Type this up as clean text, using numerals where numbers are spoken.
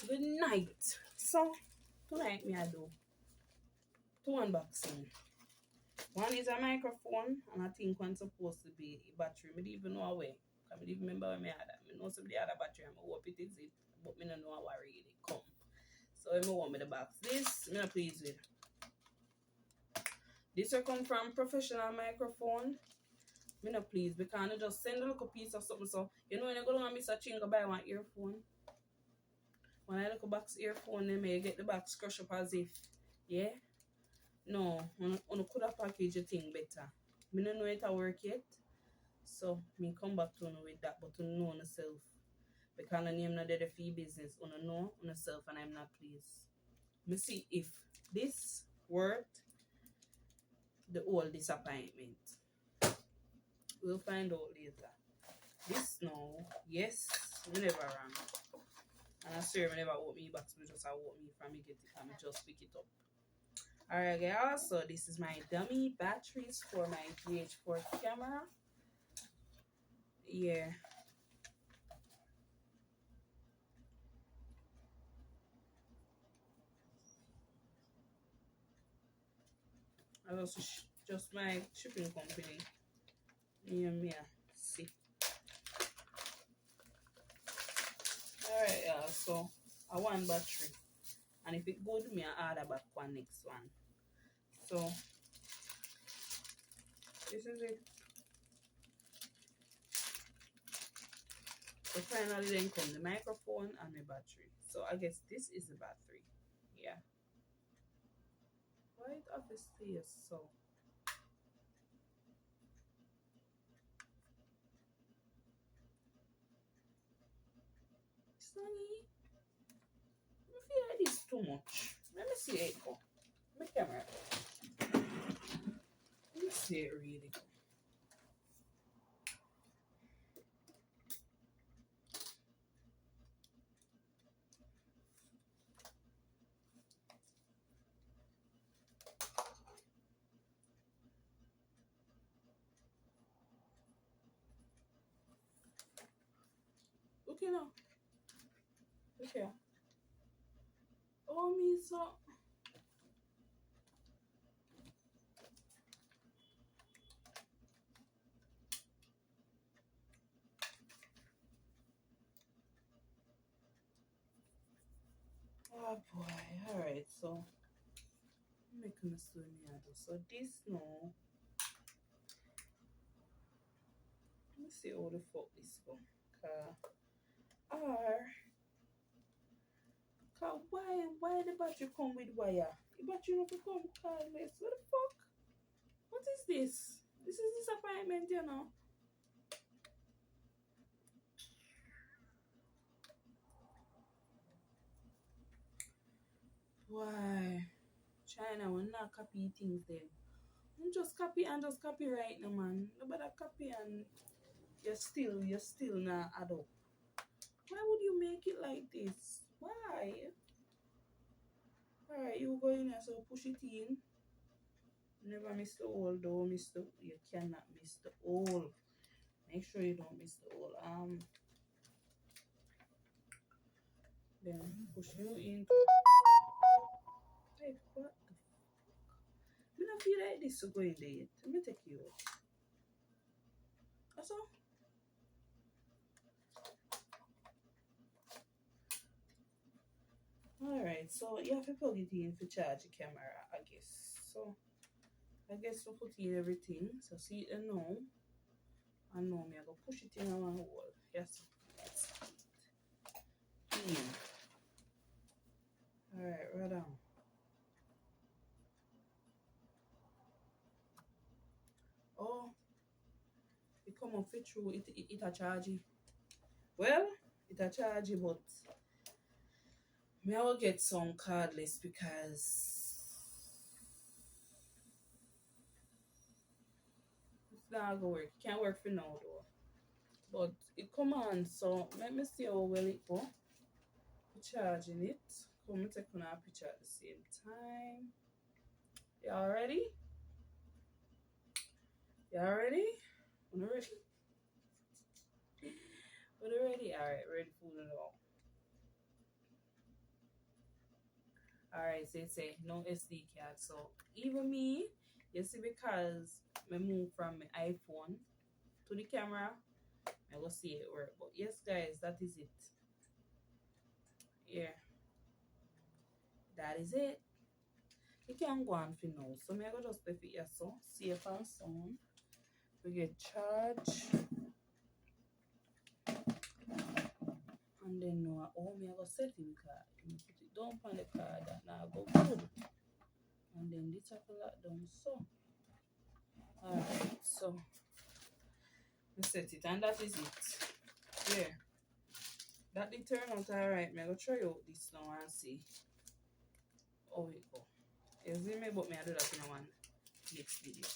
Good night. So tonight me I do two unboxing. One is a microphone and I think one's supposed to be a battery. I don't even know where. I don't even remember where I had that. I know some of the other battery I hope it is it, but I don't know how I really come. So I want me the box. This I'm not pleased with. This will come from professional microphone. I'm not pleased because I just send a little piece of something. So you know when you go down and miss a chingo buy one earphone. When I look a box earphone, they may get the box crushed up as if, yeah. No, on could have packaged the thing better. I don't know it work yet. So me come back to know with that, but to know myself. Because I name not the fee business. On know on myself and I'm not pleased. Me see if this worked the whole disappointment. We'll find out later. This now, yes, we never ran. And I swear I never open me box, me just open me from me get it and me just pick it up. Alright guys, so this is my dummy batteries for my GH4 camera. Yeah. I also just my shipping company. Yeah, me see. Alright, yeah, so I want battery. And if it good, me I add back one next one. So this is it. So finally then come the microphone and my battery. So I guess this is the battery. Yeah. Why it office stays so? Sunny. I feel like this too much. Let me see it go. My camera. Let me see it really go. Okay now. Okay. Oh me so. Oh boy. Alright, so make me slow me out. So this now. Let me see how the fuck this go. Why the battery come with wire? The battery not come cordless. What the fuck? What is this? This is disappointment, you know. Why? China will not copy things then. You just copy and just copy right now, man. Nobody copy and you're still not add up. Why would you make it like this? Why? Alright, you go in here, so push it in. Never miss the hole though, you cannot miss the hole. Make sure you don't miss the hole. Then push you in. Wait, what the fuck? I don't feel like this to go in there yet. Let me take you out. That's all. Alright, so you have to plug it in to charge the camera, I guess. So I guess we'll put in everything. So see it now. And now me I go push it in one hole. Yes. In. Alright, right on. Oh, it come off it through it a charge. Well, it a charge, but me I will get some cardless because it's not gonna work. It can't work for now though. But it come on, so let me see how well it go. Charging it. Come take a picture at the same time. Y'all ready? Y'all ready? Wanna ready? Wanna ready? Alright, ready for it all. Alright, so it say no SD card. So even me, you see, because I move from my iPhone to the camera, I will see it work. But yes, guys, that is it. Yeah, that is it. You can go on for now. So I go just leave it here so safe and sound. We get charge. And then now me I go set it because you put it down on the card that now go good. And then this have a lot down so. Alright, so I set it and that is it. Yeah. That did turn out alright. I'm gonna try out this now and see how it go. You see me, but me I do that in one next video.